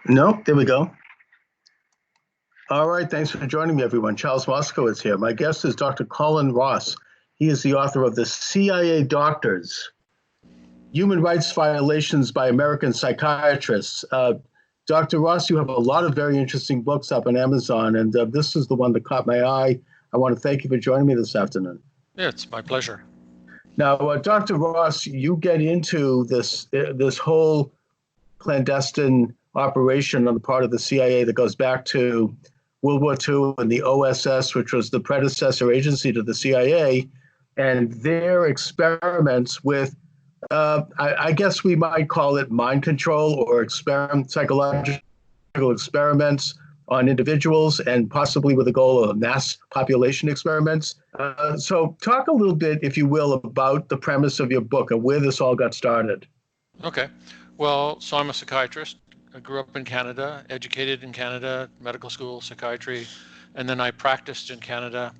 No, there we go. All right, thanks for joining me, everyone. Charles Moscowitz here. My guest is Dr. Colin Ross. He is the author of The CIA Doctors, Human Rights Violations by American Psychiatrists. Dr. Ross, you have a lot of very interesting books up on Amazon, and this is the one that caught my eye. I want to thank you for joining me this afternoon. Yeah, it's my pleasure. Now, Dr. Ross, you get into this whole clandestine operation on the part of the CIA that goes back to World War II and the OSS, which was the predecessor agency to the CIA, and their experiments with, I guess we might call it mind control or psychological experiments on individuals, and possibly with the goal of mass population experiments. So talk a little bit, if you will, about the premise of your book and where this all got started. Okay. Well, so I'm a psychiatrist. I grew up in Canada, educated in Canada, medical school, psychiatry, and then I practiced in Canada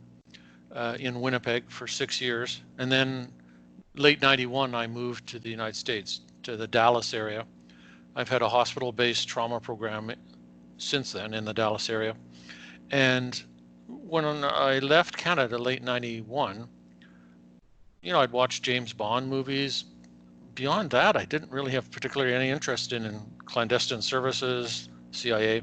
in Winnipeg for 6 years. And then late 91, I moved to the United States, to the Dallas area. I've had a hospital-based trauma program since then in the Dallas area. And when I left Canada late 91, I'd watched James Bond movies. Beyond that, I didn't really have particularly any interest in clandestine services, CIA.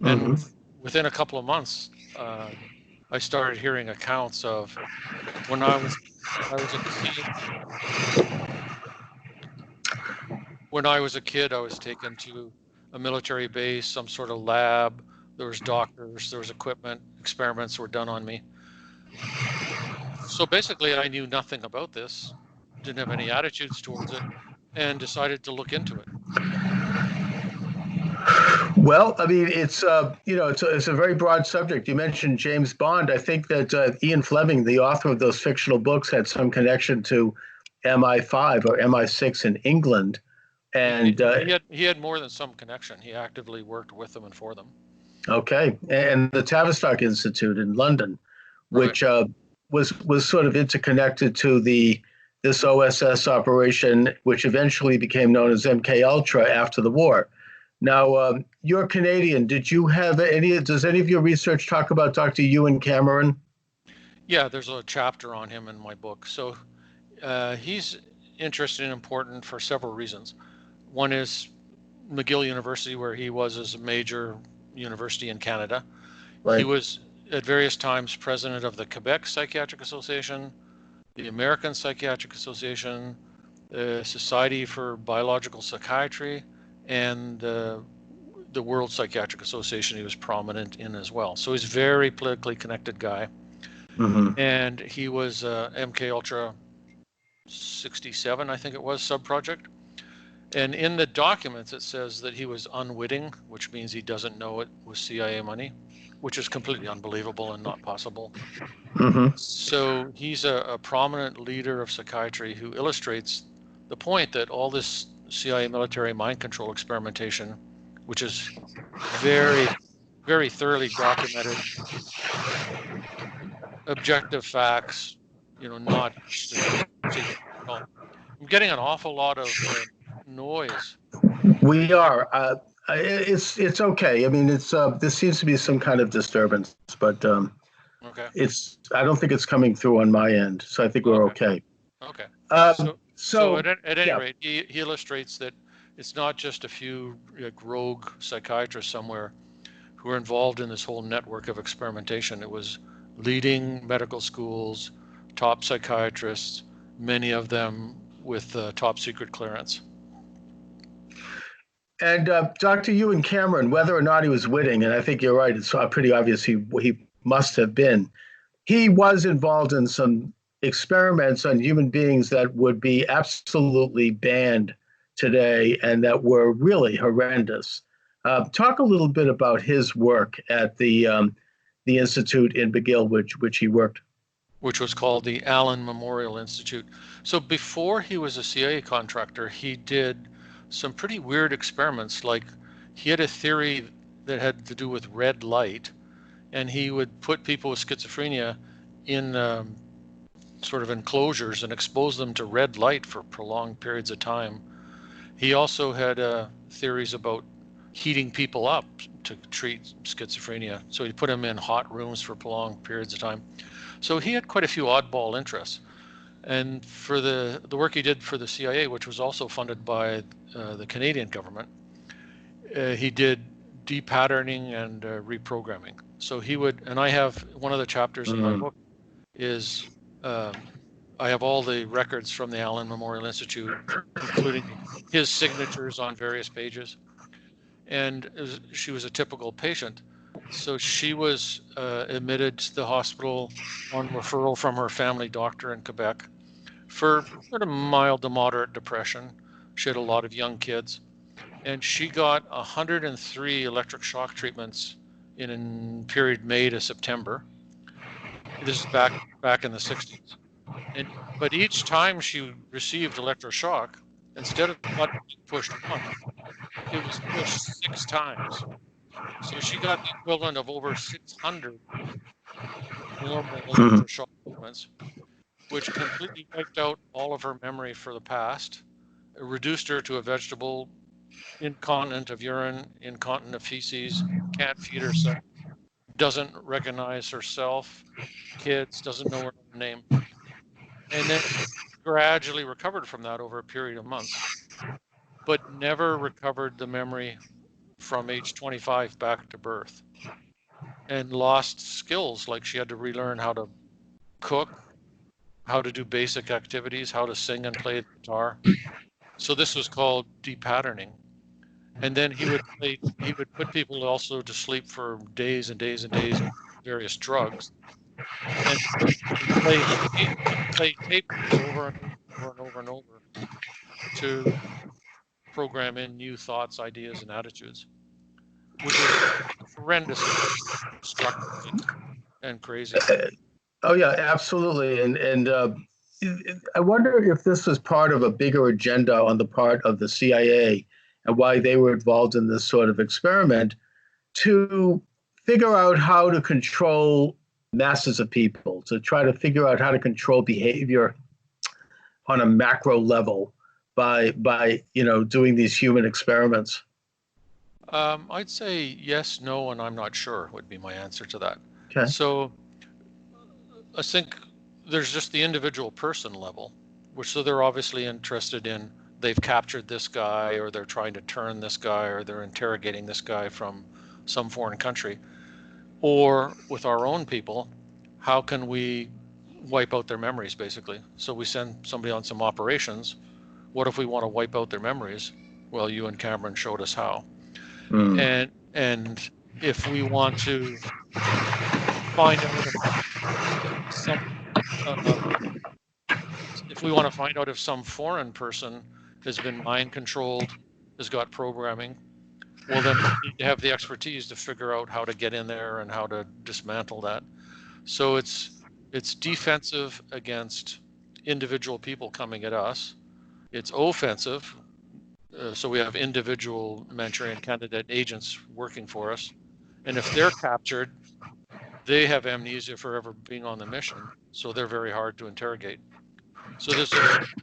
And within a couple of months, I started hearing accounts of when I was a kid. When I was a kid, I was taken to a military base, some sort of lab. There was doctors, there was equipment, experiments were done on me. So basically, I knew nothing about this, didn't have any attitudes towards it, and decided to look into it. Well, I mean, it's a very broad subject. You mentioned James Bond. I think that Ian Fleming, the author of those fictional books, had some connection to MI5 or MI6 in England. And he had more than some connection. He actively worked with them and for them. Okay, and the Tavistock Institute in London, which was sort of interconnected to this OSS operation, which eventually became known as MK Ultra after the war. Now, you're Canadian. Does any of your research talk about Dr. Ewen Cameron? Yeah, there's a chapter on him in my book. So he's interesting and important for several reasons. One is McGill University, where he was as a major university in Canada. Right. He was at various times president of the Quebec Psychiatric Association, the American Psychiatric Association, the Society for Biological Psychiatry, and the World Psychiatric Association he was prominent in as well. So he's a very politically connected guy. And he was MK Ultra 67, I think it was, subproject. And in the documents, it says that he was unwitting, which means he doesn't know it was CIA money, which is completely unbelievable and not possible. So he's a prominent leader of psychiatry who illustrates the point that all this CIA military mind control experimentation, which is very, very thoroughly documented, objective facts, not I'm getting an awful lot of noise. We are. It's okay. I mean, this seems to be some kind of disturbance, but okay. I don't think it's coming through on my end, so I think we're okay. Okay. So at any rate, he illustrates that it's not just a few rogue psychiatrists somewhere who are involved in this whole network of experimentation. It was leading medical schools, top psychiatrists, many of them with top secret clearance. And Dr. Ewen Cameron, whether or not he was witting, and I think you're right, it's pretty obvious he must have been, he was involved in some experiments on human beings that would be absolutely banned today and that were really horrendous. Talk a little bit about his work at the institute in McGill, which he worked. Which was called the Allen Memorial Institute. So before he was a CIA contractor, he did some pretty weird experiments. Like he had a theory that had to do with red light, and he would put people with schizophrenia in sort of enclosures and expose them to red light for prolonged periods of time. He also had theories about heating people up to treat schizophrenia. So he'd put them in hot rooms for prolonged periods of time. So he had quite a few oddball interests. And for the work he did for the CIA, which was also funded by the Canadian government, he did depatterning and reprogramming. So he would, and I have one of the chapters in my book is I have all the records from the Allen Memorial Institute, including his signatures on various pages. And she was a typical patient. So she was admitted to the hospital on referral from her family doctor in Quebec for sort of mild to moderate depression. She had a lot of young kids. And she got 103 electric shock treatments in a period May to September. This is back in the 60s. But each time she received electroshock, instead of the button being pushed once, it was pushed 6 times. So she got the equivalent of over 600 normal electroshock treatments, which completely wiped out all of her memory for the past, reduced her to a vegetable, incontinent of urine, incontinent of feces, can't feed herself, doesn't recognize herself, kids, doesn't know her own name. And then gradually recovered from that over a period of months, but never recovered the memory from age 25 back to birth, and lost skills like she had to relearn how to cook, how to do basic activities, how to sing and play the guitar. So this was called depatterning. And then he would put people also to sleep for days and days and days with various drugs, and play tapes over and over and over and over to program in new thoughts, ideas, and attitudes, which is horrendously destructive and crazy. Oh yeah, absolutely. And I wonder if this was part of a bigger agenda on the part of the CIA and why they were involved in this sort of experiment to figure out how to control masses of people, to try to figure out how to control behavior on a macro level by doing these human experiments. I'd say yes, no, and I'm not sure would be my answer to that. Okay. So I think there's just the individual person level, which so they're obviously interested in, they've captured this guy, or they're trying to turn this guy, or they're interrogating this guy from some foreign country. Or with our own people, how can we wipe out their memories, basically? So we send somebody on some operations. What if we want to wipe out their memories? Well, Ewen Cameron showed us how. And if we want to find out if some foreign person has been mind controlled, has got programming, well, then we need to have the expertise to figure out how to get in there and how to dismantle that. So it's defensive against individual people coming at us. It's offensive. So we have individual Manchurian candidate agents working for us. And if they're captured, they have amnesia for ever being on the mission. So they're very hard to interrogate. So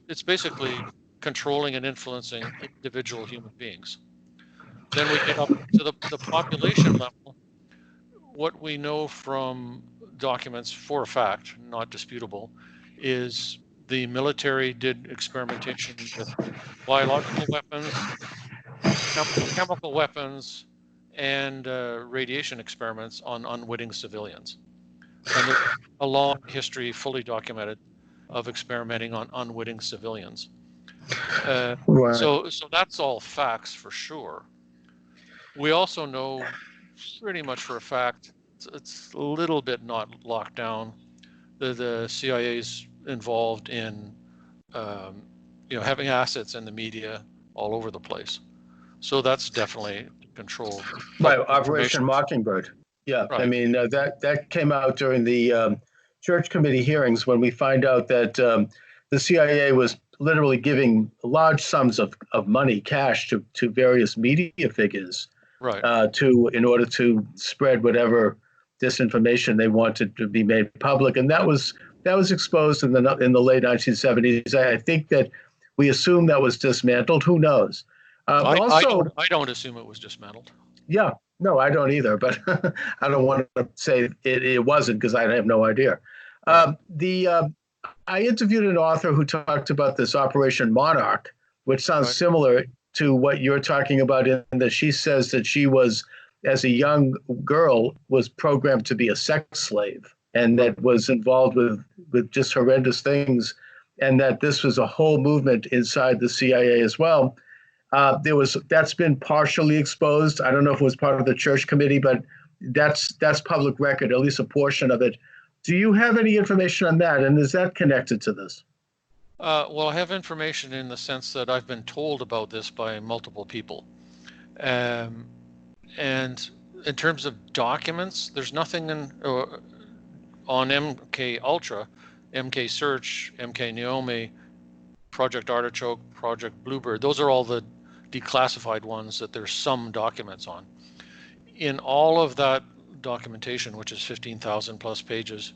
it's basically controlling and influencing individual human beings. Then we get up to the population level. What we know from documents for a fact, not disputable, is the military did experimentation with biological weapons, chemical weapons, and radiation experiments on unwitting civilians. And there's a long history, fully documented, of experimenting on unwitting civilians. Right. So that's all facts for sure. We also know pretty much for a fact, it's a little bit not locked down, the CIA's involved in having assets in the media all over the place. So that's definitely controlled. Right, Operation Mockingbird. Yeah, right. I mean, that came out during the Church Committee hearings when we find out that the CIA was literally giving large sums of money, cash, to various media figures, right, in order to spread whatever disinformation they wanted to be made public, and that was exposed in the late 1970s. I think that we assume that was dismantled. Who knows? I don't assume it was dismantled. Yeah, no, I don't either, but I don't want to say it wasn't because I have no idea. Right. I interviewed an author who talked about this Operation Monarch, which sounds Right. similar to what you're talking about in that she says that she was, as a young girl, was programmed to be a sex slave and Right. that was involved with just horrendous things, and that this was a whole movement inside the CIA as well. That's been partially exposed. I don't know if it was part of the church committee, but that's public record, at least a portion of it. Do you have any information on that? And is that connected to this? Well, I have information in the sense that I've been told about this by multiple people. Um, and in terms of documents, there's nothing on MK Ultra, MK Search, MK Naomi, Project Artichoke, Project Bluebird. Those are all the declassified ones that there's some documents on. In all of that documentation, which is 15,000 plus pages,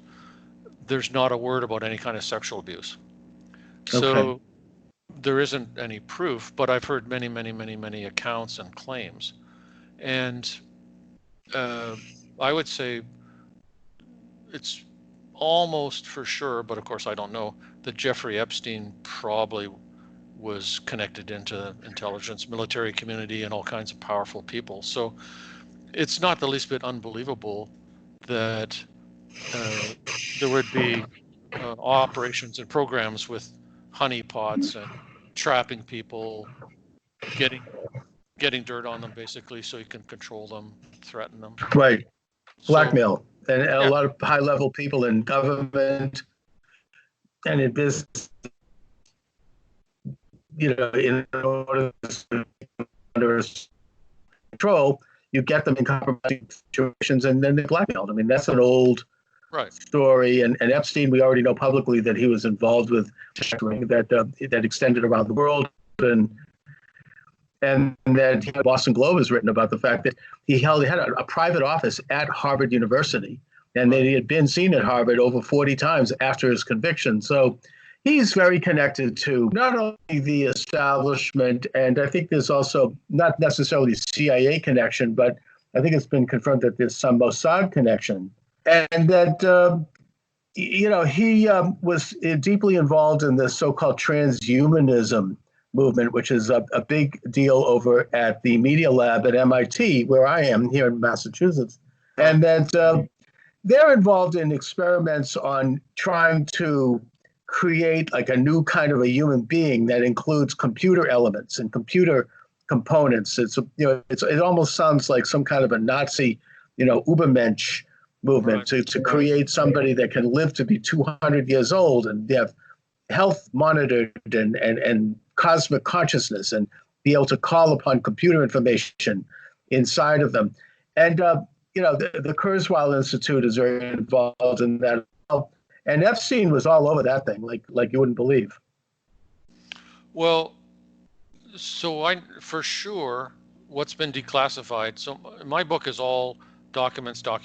there's not a word about any kind of sexual abuse. So Okay. there isn't any proof, but I've heard many, many, many, many accounts and claims. And I would say it's almost for sure, but of course I don't know, that Jeffrey Epstein probably was connected into intelligence, military community, and all kinds of powerful people. So it's not the least bit unbelievable that there would be operations and programs with honeypots and trapping people, getting dirt on them basically so you can control them, threaten them. Right. So Blackmail. And a yeah, lot of high level people in government and in business, in order to under control, you get them in compromising situations and then they're blackmailed. I mean, that's an old right. story. And Epstein, we already know publicly that he was involved with that extended around the world. And that the Boston Globe has written about the fact that he had a private office at Harvard University, and that he had been seen at Harvard over 40 times after his conviction. So he's very connected to not only the establishment, and I think there's also not necessarily CIA connection, but I think it's been confirmed that there's some Mossad connection, and that he was deeply involved in the so-called transhumanism movement, which is a big deal over at the Media Lab at MIT, where I am here in Massachusetts. Right. And that they're involved in experiments on trying to create like a new kind of a human being that includes computer elements and computer components. It almost sounds like some kind of a Nazi, Übermensch movement Right. to create somebody that can live to be 200 years old and they have health monitored and cosmic consciousness and be able to call upon computer information inside of them. And, the Kurzweil Institute is very involved in that. And Epstein was all over that thing, like you wouldn't believe. Well, so for sure, what's been declassified. So my book is all documents. So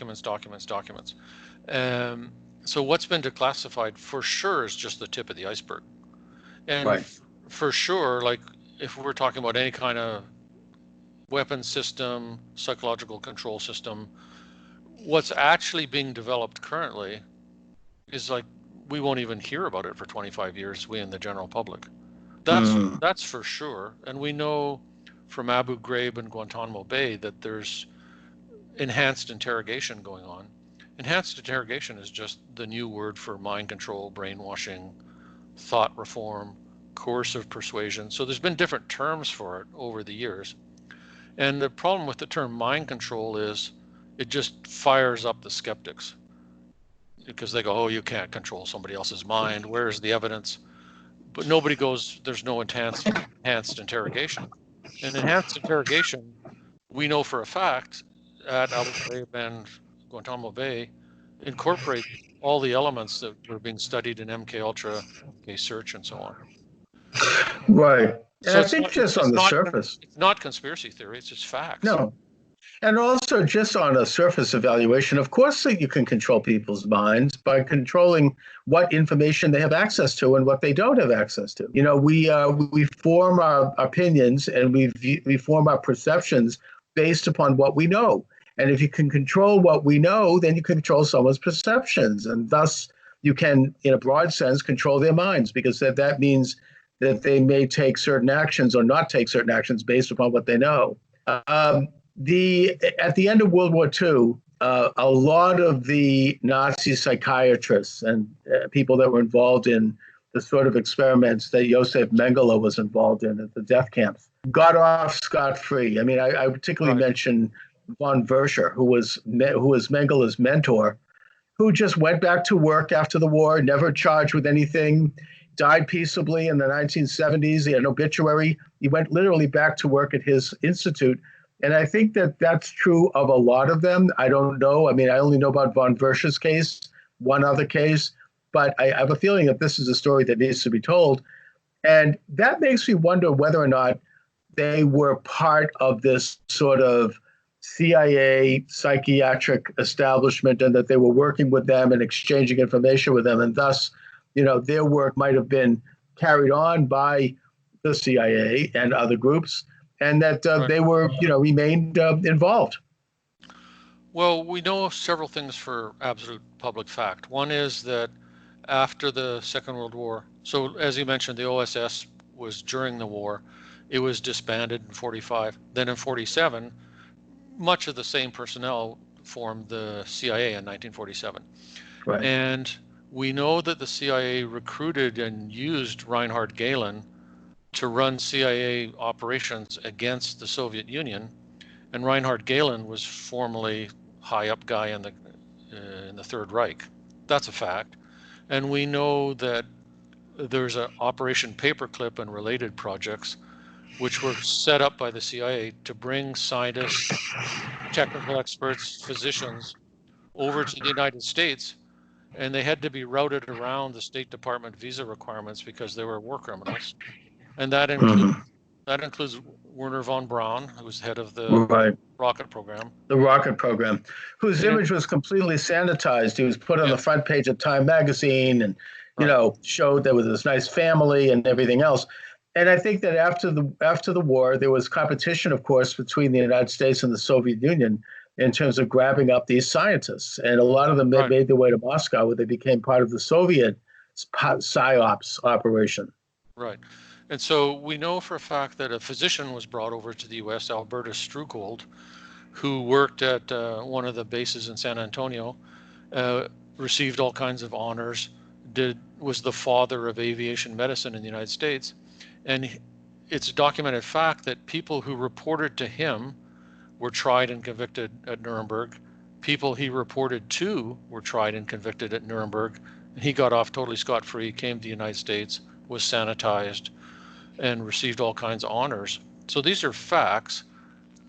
what's been declassified for sure is just the tip of the iceberg. And Right. For sure, like if we're talking about any kind of weapon system, psychological control system, what's actually being developed currently is like we won't even hear about it for 25 years, we in the general public. That's for sure. And we know from Abu Ghraib and Guantanamo Bay that there's enhanced interrogation going on. Enhanced interrogation is just the new word for mind control, brainwashing, thought reform, coercive persuasion. So there's been different terms for it over the years. And the problem with the term mind control is it just fires up the skeptics because they go, oh, you can't control somebody else's mind. Where's the evidence? But nobody goes, there's no enhanced interrogation. And enhanced interrogation, we know for a fact at Abu Ghraib and Guantanamo Bay, incorporate all the elements that were being studied in MK Ultra, MK Search, and so on. Right. So I think just on the surface. It's not conspiracy theory, it's just facts. No. And also, just on a surface evaluation, of course, that you can control people's minds by controlling what information they have access to and what they don't have access to. You know, we form our opinions and we form our perceptions based upon what we know. And if you can control what we know, then you can control someone's perceptions, and thus you can, in a broad sense, control their minds, because that means that they may take certain actions or not take certain actions based upon what they know. At the end of World War II, a lot of the Nazi psychiatrists and people that were involved in the sort of experiments that Josef Mengele was involved in at the death camps got off scot-free. I mean, I particularly mention von Verscher, who was Mengele's mentor, who just went back to work after the war, never charged with anything, died peaceably in the 1970s. He had an obituary. He went literally back to work at his institute. And I think that that's true of a lot of them. I don't know. I mean, I only know about von Verscher's case, one other case, but I have a feeling that this is a story that needs to be told. And that makes me wonder whether or not they were part of this sort of CIA psychiatric establishment, and that they were working with them and exchanging information with them. And thus, you know, their work might have been carried on by the CIA and other groups, and that they were, you know, remained involved. Well, we know several things for absolute public fact. One is that after the Second World War, so as you mentioned, the OSS was during the war. It was disbanded in 45. Then in 47, much of the same personnel formed the CIA in 1947. Right. And we know that the CIA recruited and used Reinhard Gehlen to run CIA operations against the Soviet Union. And Reinhard Gehlen was formerly high up guy in the Third Reich. That's a fact. And we know that there's an Operation Paperclip and related projects which were set up by the CIA to bring scientists, technical experts, physicians over to the United States, and they had to be routed around the State Department visa requirements because they were war criminals. And that includes Werner von Braun, who was head of the rocket program. The rocket program, whose image was completely sanitized. He was put on the front page of Time magazine, and you know, showed there was this nice family and everything else. And I think that after the war, there was competition, of course, between the United States and the Soviet Union in terms of grabbing up these scientists. And a lot of them made their way to Moscow, where they became part of the Soviet PSYOPs operation. Right. And so we know for a fact that a physician was brought over to the U.S., Albertus Strugold, who worked at one of the bases in San Antonio, received all kinds of honors, was the father of aviation medicine in the United States. And it's a documented fact that people who reported to him were tried and convicted at Nuremberg. People he reported to were tried and convicted at Nuremberg. He got off totally scot-free, came to the United States, was sanitized, and received all kinds of honors. So these are facts.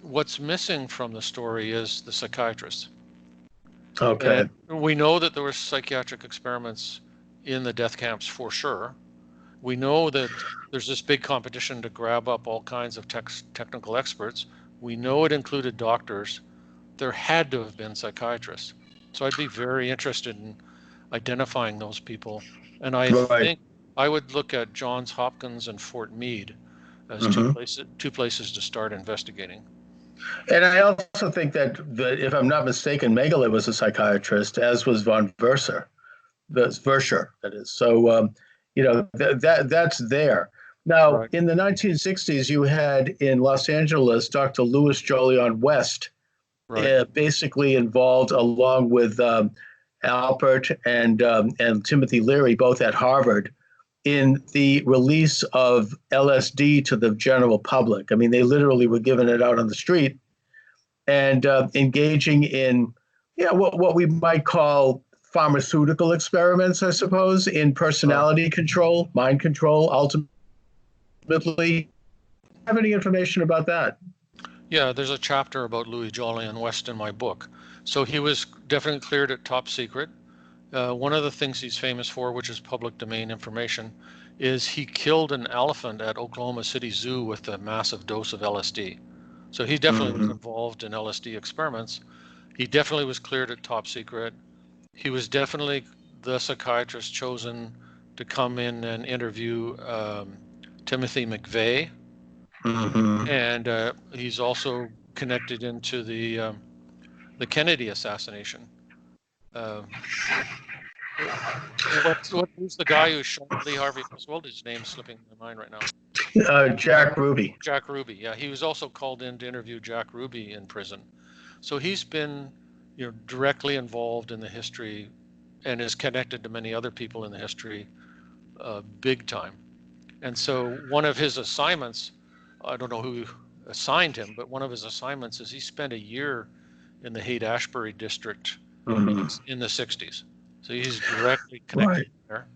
What's missing from the story is the psychiatrists. Okay. And we know that there were psychiatric experiments in the death camps for sure. We know that there's this big competition to grab up all kinds of technical experts. We know it included doctors. There had to have been psychiatrists. So I'd be very interested in identifying those people. And I think I would look at Johns Hopkins and Fort Meade as two places to start investigating. And I also think that if I'm not mistaken, Mengele was a psychiatrist, as was von Verscher. Verscher, that is. So, you know, that's there. Now, in the 1960s, you had in Los Angeles Dr. Louis Jolyon West, basically involved along with Alpert and Timothy Leary, both at Harvard, in the release of LSD to the general public. I mean, they literally were giving it out on the street and engaging in, what we might call pharmaceutical experiments, I suppose, in personality control, mind control, ultimately. Have any information about that? Yeah, there's a chapter about Louis Jolyon West in my book. So he was definitely cleared at top secret. One of the things he's famous for, which is public domain information, is he killed an elephant at Oklahoma City Zoo with a massive dose of LSD. So he definitely was involved in LSD experiments. He definitely was cleared at top secret. He was definitely the psychiatrist chosen to come in and interview Timothy McVeigh. And he's also connected into the Kennedy assassination. Who's the guy who shot Lee Harvey Oswald? His name's slipping my mind right now. Jack Ruby. Jack Ruby, yeah. He was also called in to interview Jack Ruby in prison. So he's been, directly involved in the history and is connected to many other people in the history big time. And so one of his assignments, I don't know who assigned him, but one of his assignments is he spent a year in the Haight-Ashbury district in the 60s. So he's directly connected there.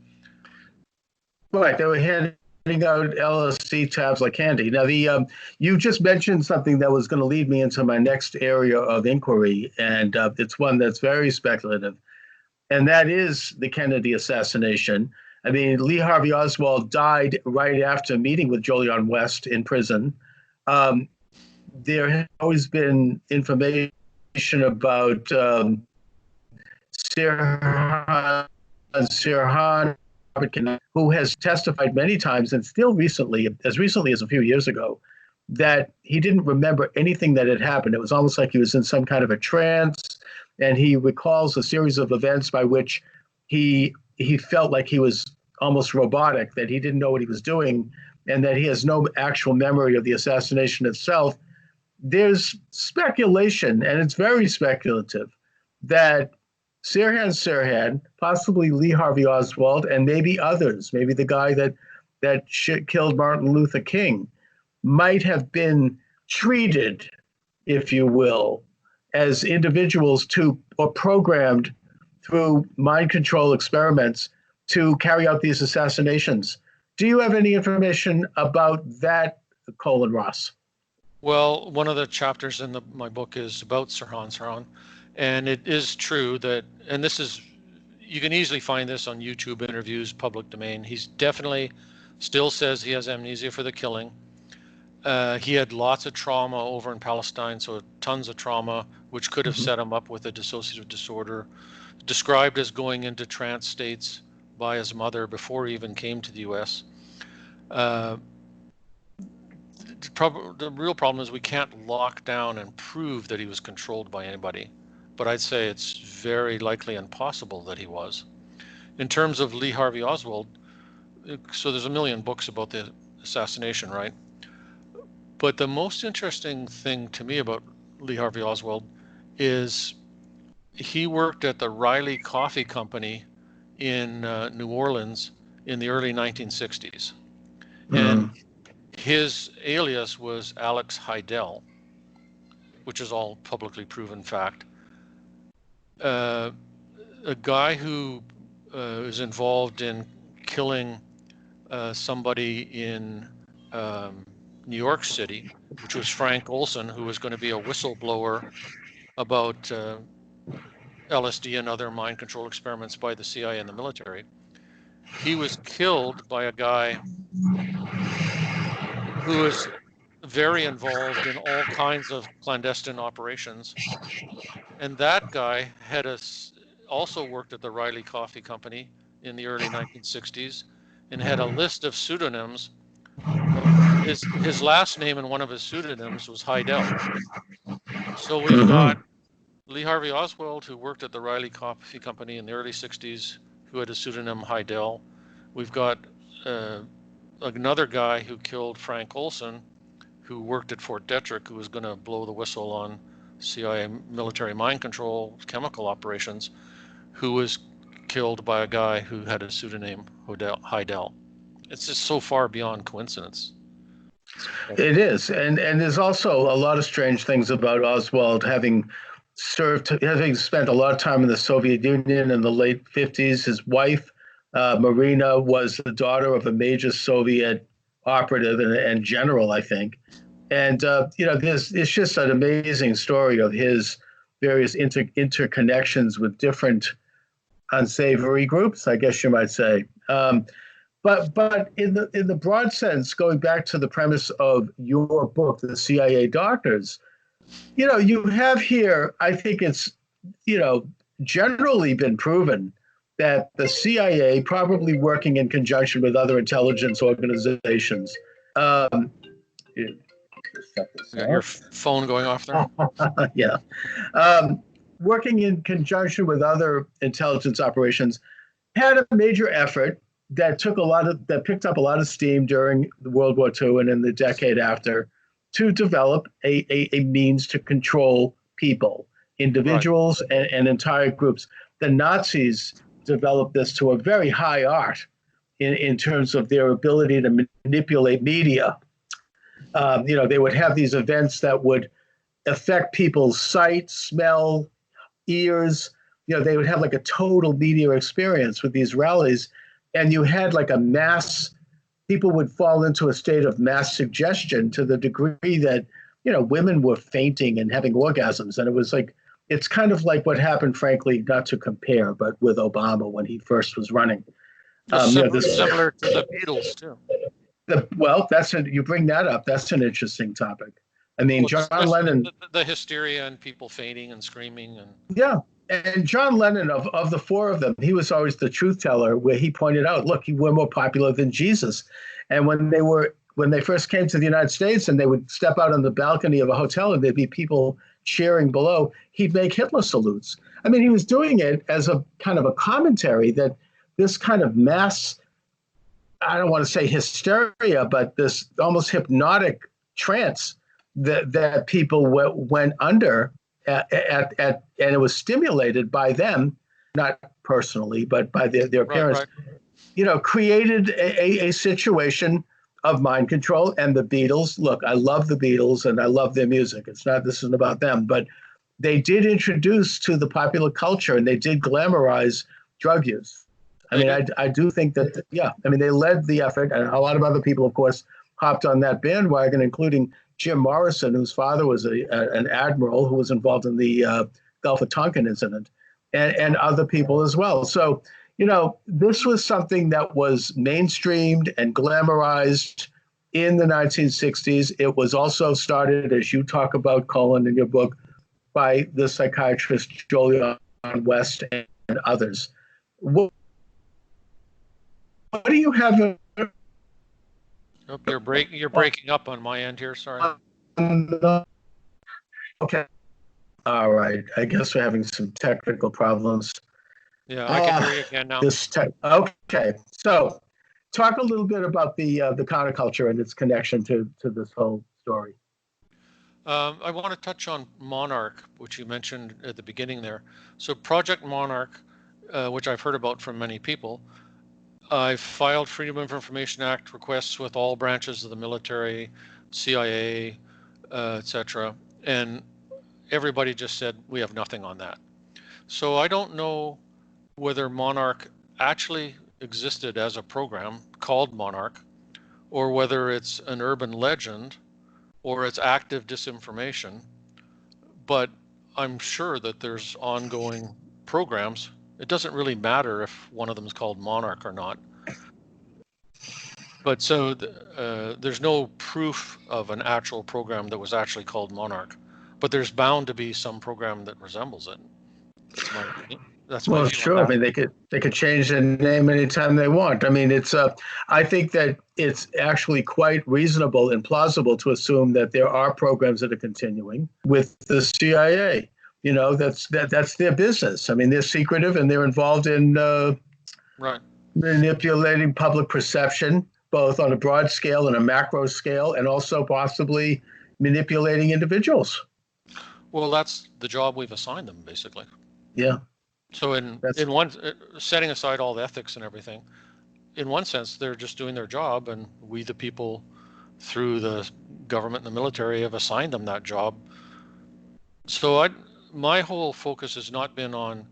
Right, they were handing out LSD tabs like candy. Now, you just mentioned something that was going to lead me into my next area of inquiry, and it's one that's very speculative, and that is the Kennedy assassination. I mean, Lee Harvey Oswald died right after meeting with Jolyon West in prison. There has always been information about Sirhan, who has testified many times, and still recently as a few years ago, that he didn't remember anything that had happened. It was almost like he was in some kind of a trance, and he recalls a series of events by which he felt like he was almost robotic, that he didn't know what he was doing, and that he has no actual memory of the assassination itself. There's speculation, and it's very speculative, that Sirhan, possibly Lee Harvey Oswald, and maybe others, maybe the guy that killed Martin Luther King, might have been treated, if you will, as individuals or programmed through mind control experiments to carry out these assassinations. Do you have any information about that, Colin Ross? Well, one of the chapters in my book is about Sirhan. And it is true that, and you can easily find this on YouTube interviews, public domain. He's definitely still says he has amnesia for the killing. He had lots of trauma over in Palestine, so tons of trauma, which could have set him up with a dissociative disorder, described as going into trance states by his mother before he even came to the U.S. The real problem is we can't lock down and prove that he was controlled by anybody, but I'd say it's very likely and possible that he was. In terms of Lee Harvey Oswald, so there's a million books about the assassination, right? But the most interesting thing to me about Lee Harvey Oswald is he worked at the Riley Coffee Company in New Orleans in the early 1960s. And his alias was Alex Heidel, which is all publicly proven fact. A guy who is involved in killing somebody in New York City, which was Frank Olson, who was going to be a whistleblower about LSD and other mind control experiments by the CIA and the military. He was killed by a guy who was very involved in all kinds of clandestine operations. And that guy had also worked at the Riley Coffee Company in the early 1960s and had a list of pseudonyms. His last name in one of his pseudonyms was Heidel. So we've got Lee Harvey Oswald, who worked at the Riley Coffee Company in the early 60s, who had a pseudonym Heidel. We've got another guy who killed Frank Olson, who worked at Fort Detrick, who was going to blow the whistle on CIA military mind control chemical operations, who was killed by a guy who had a pseudonym Heidel. It's just so far beyond coincidence. It is, and there's also a lot of strange things about Oswald having spent a lot of time in the Soviet Union in the late 50s. His wife, Marina, was the daughter of a major Soviet operative and general, I think. And it's just an amazing story of his various interconnections with different unsavory groups, I guess you might say. But in the broad sense, going back to the premise of your book, The CIA Doctors, you have here, I think it's, generally been proven that the CIA, probably working in conjunction with other intelligence organizations, um, Your phone going off there? yeah, um, working in conjunction with other intelligence operations, had a major effort that picked up a lot of steam during World War II and in the decade after, to develop a means to control people, individuals, right, and entire groups. The Nazis developed this to a very high art in terms of their ability to manipulate media. They would have these events that would affect people's sight, smell, ears. They would have like a total media experience with these rallies. And you had like a mass, people would fall into a state of mass suggestion to the degree that, women were fainting and having orgasms. And it was like, it's kind of like what happened, frankly, not to compare, but with Obama when he first was running. Similar to the Beatles, too. You bring that up. That's an interesting topic. I mean, John Lennon. The hysteria and people fainting and screaming. Yeah. And John Lennon, of the four of them, he was always the truth teller, where he pointed out, look, we're more popular than Jesus. And when they first came to the United States and they would step out on the balcony of a hotel and there'd be people cheering below, he'd make Hitler salutes. I mean, he was doing it as a kind of a commentary that this kind of mass, I don't want to say hysteria, but this almost hypnotic trance that people went under and it was stimulated by them, not personally, but by their parents, right. Created a situation of mind control. And the Beatles, look, I love the Beatles and I love their music. This isn't about them, but they did introduce to the popular culture and they did glamorize drug use. I mean, I do think that, they led the effort, and a lot of other people, of course, hopped on that bandwagon, including Jim Morrison, whose father was an admiral who was involved in the Gulf of Tonkin incident, and other people as well. So, this was something that was mainstreamed and glamorized in the 1960s. It was also started, as you talk about, Colin, in your book, by the psychiatrist Joel West and others. What do you have? You're breaking up on my end here. Sorry. Okay. All right. I guess we're having some technical problems. Yeah, I can hear you again now. Okay. So, talk a little bit about the counterculture and its connection to this whole story. I want to touch on Monarch, which you mentioned at the beginning there. So, Project Monarch, which I've heard about from many people. I've filed Freedom of Information Act requests with all branches of the military, CIA, etc. And everybody just said, we have nothing on that. So I don't know whether Monarch actually existed as a program called Monarch, or whether it's an urban legend, or it's active disinformation. But I'm sure that there's ongoing programs. It doesn't really matter if one of them is called Monarch or not. But so there's no proof of an actual program that was actually called Monarch. But there's bound to be some program that resembles it. That's my view. Sure. I mean, they could change the name anytime they want. I mean, I think that it's actually quite reasonable and plausible to assume that there are programs that are continuing with the CIA. That's their business. I mean, they're secretive and they're involved in manipulating public perception, both on a broad scale and a macro scale, and also possibly manipulating individuals. Well, that's the job we've assigned them, basically. Yeah. So in one, setting aside all the ethics and everything, in one sense, they're just doing their job, and we, the people, through the government and the military, have assigned them that job. So my whole focus has not been on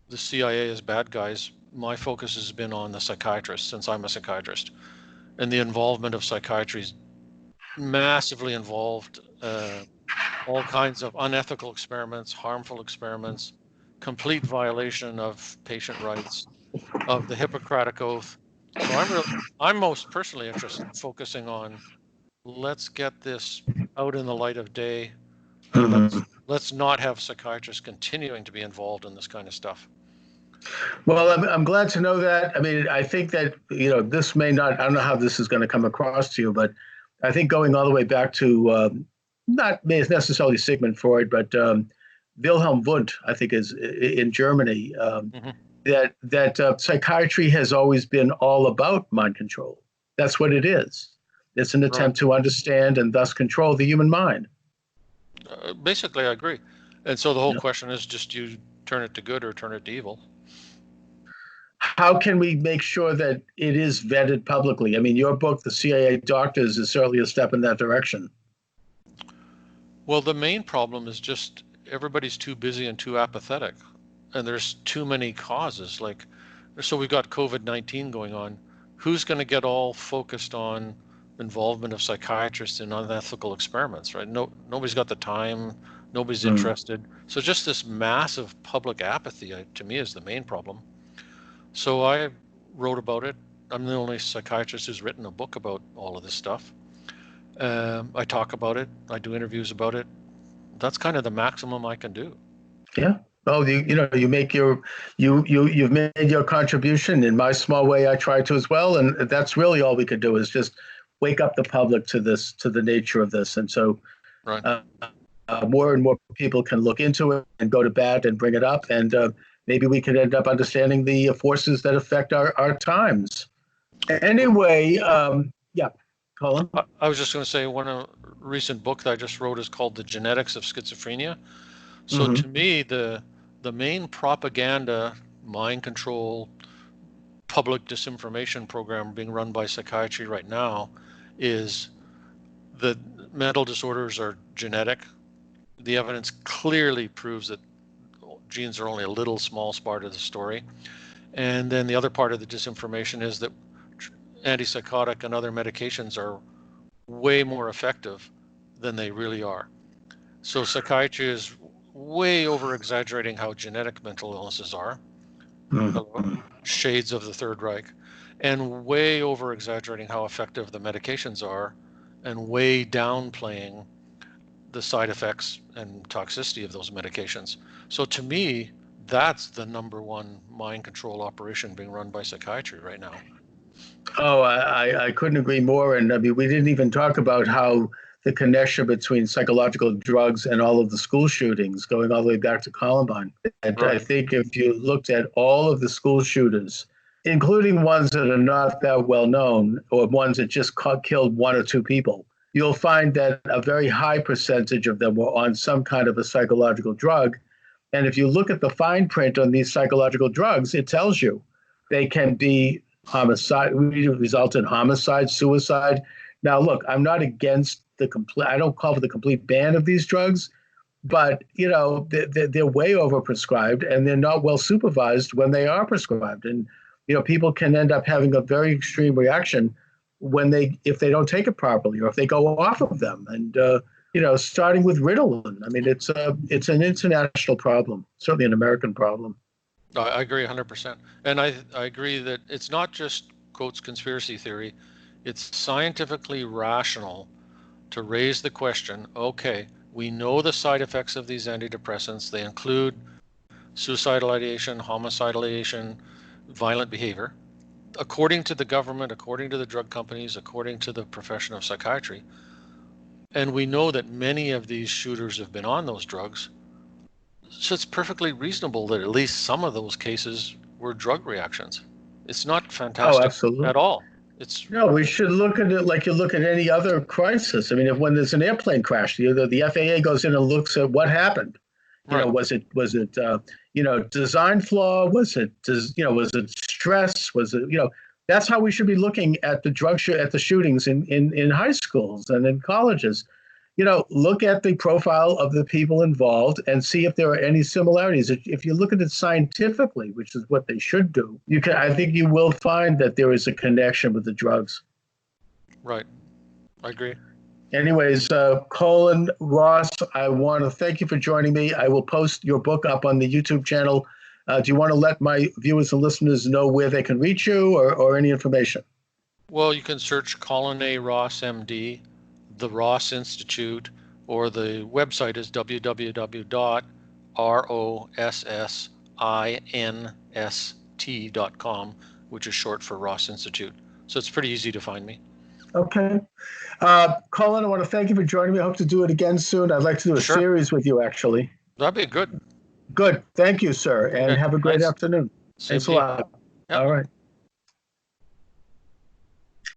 the CIA as bad guys. My focus has been on the psychiatrists, since I'm a psychiatrist, and the involvement of psychiatry is massively involved. All kinds of unethical experiments, harmful experiments, complete violation of patient rights, of the Hippocratic Oath, So I'm most personally interested in focusing on, let's get this out in the light of day, and Mhm. let's not have psychiatrists continuing to be involved in this kind of stuff. Well, I'm glad to know that. I mean, I think that, this may not, I don't know how this is going to come across to you, but I think going all the way back to not necessarily Sigmund Freud, but Wilhelm Wundt, I think is in Germany, Hmm. that psychiatry has always been all about mind control. That's what it is. It's an Right. attempt to understand and thus control the human mind. Basically, I agree. And so the whole You know, question is, just you turn it to good or turn it to evil. how can we make sure that it is vetted publicly? I mean, your book, The CIA Doctors, is certainly a step in that direction. Well, the main problem is just everybody's too busy and too apathetic, and there's too many causes. Like, so we've got COVID-19 going on. Who's going to get all focused on involvement of psychiatrists in unethical experiments, right? No, nobody's got the time. Nobody's Mm. interested. So just this massive public apathy, to me, is the main problem. So I wrote about it. I'm the only psychiatrist who's written a book about all of this stuff. I talk about it. I do interviews about it. That's kind of the maximum I can do. Yeah. Well, you make you've made your contribution. In my small way, I try to as well, and that's really all we could do is just wake up the public to the nature of this, and so Right. uh, more and more people can look into it and go to bat and bring it up, and maybe we could end up understanding the forces that affect our times. Anyway, yeah, Colin. I was just going to say one recent book that I just wrote is called The Genetics of Schizophrenia. So Mm-hmm. to me, the main propaganda, mind control, public disinformation program being run by psychiatry right now is that mental disorders are genetic. The evidence clearly proves that genes are only a little small part of the story. And then the other part of the disinformation is that antipsychotic and other medications are way more effective than they really are. So psychiatry is way over exaggerating how genetic mental illnesses are, Mm-hmm. shades of the Third Reich, and way over exaggerating how effective the medications are, and way downplaying the side effects and toxicity of those medications. So to me, that's the number one mind control operation being run by psychiatry right now. Oh, I couldn't agree more. And I mean, we didn't even talk about how the connection between psychological drugs and all of the school shootings going all the way back to Columbine. And I Right. think if you looked at all of the school shooters, including ones that are not that well known or ones that just killed one or two people, you'll find that a very high percentage of them were on some kind of a psychological drug. And if you look at the fine print on these psychological drugs, it tells you they can be homicide, result in homicide, suicide. Now, look, I'm not against the complete, I don't call for the complete ban of these drugs, but they're way overprescribed and they're not well supervised when they are prescribed. And people can end up having a very extreme reaction if they don't take it properly or if they go off of them. And starting with Ritalin, I mean, it's an international problem, certainly an American problem. I agree 100%. And I agree that it's not just, quotes, conspiracy theory. It's scientifically rational to raise the question, okay, we know the side effects of these antidepressants. They include suicidal ideation, homicidal ideation, violent behavior. According to the government, according to the drug companies, according to the profession of psychiatry. And we know that many of these shooters have been on those drugs. So it's perfectly reasonable that at least some of those cases were drug reactions. It's not Oh, fantastic absolutely. at all. It's No, we should look at it like you look at any other crisis. I mean, if when there's an airplane crash, the FAA goes in and looks at what happened. right. Was it design flaw? Was it stress? That's how we should be looking at at the shootings in high schools and in colleges. Look at the profile of the people involved and see if there are any similarities. If you look at it scientifically, which is what they should do, I think you will find that there is a connection with the drugs. Right. I agree. Anyways, Colin, Ross, I want to thank you for joining me. I will post your book up on the YouTube channel Do you want to let my viewers and listeners know where they can reach you or any information? Well, you can search Colin A. Ross, MD, the Ross Institute, or the website is www.rosssinst.com, which is short for Ross Institute. So it's pretty easy to find me. Okay. Colin, I want to thank you for joining me. I hope to do it again soon. I'd like to do a series with you, actually. That'd be good. Good. Thank you, sir. And have a great afternoon. Thanks a lot. Yep. All right.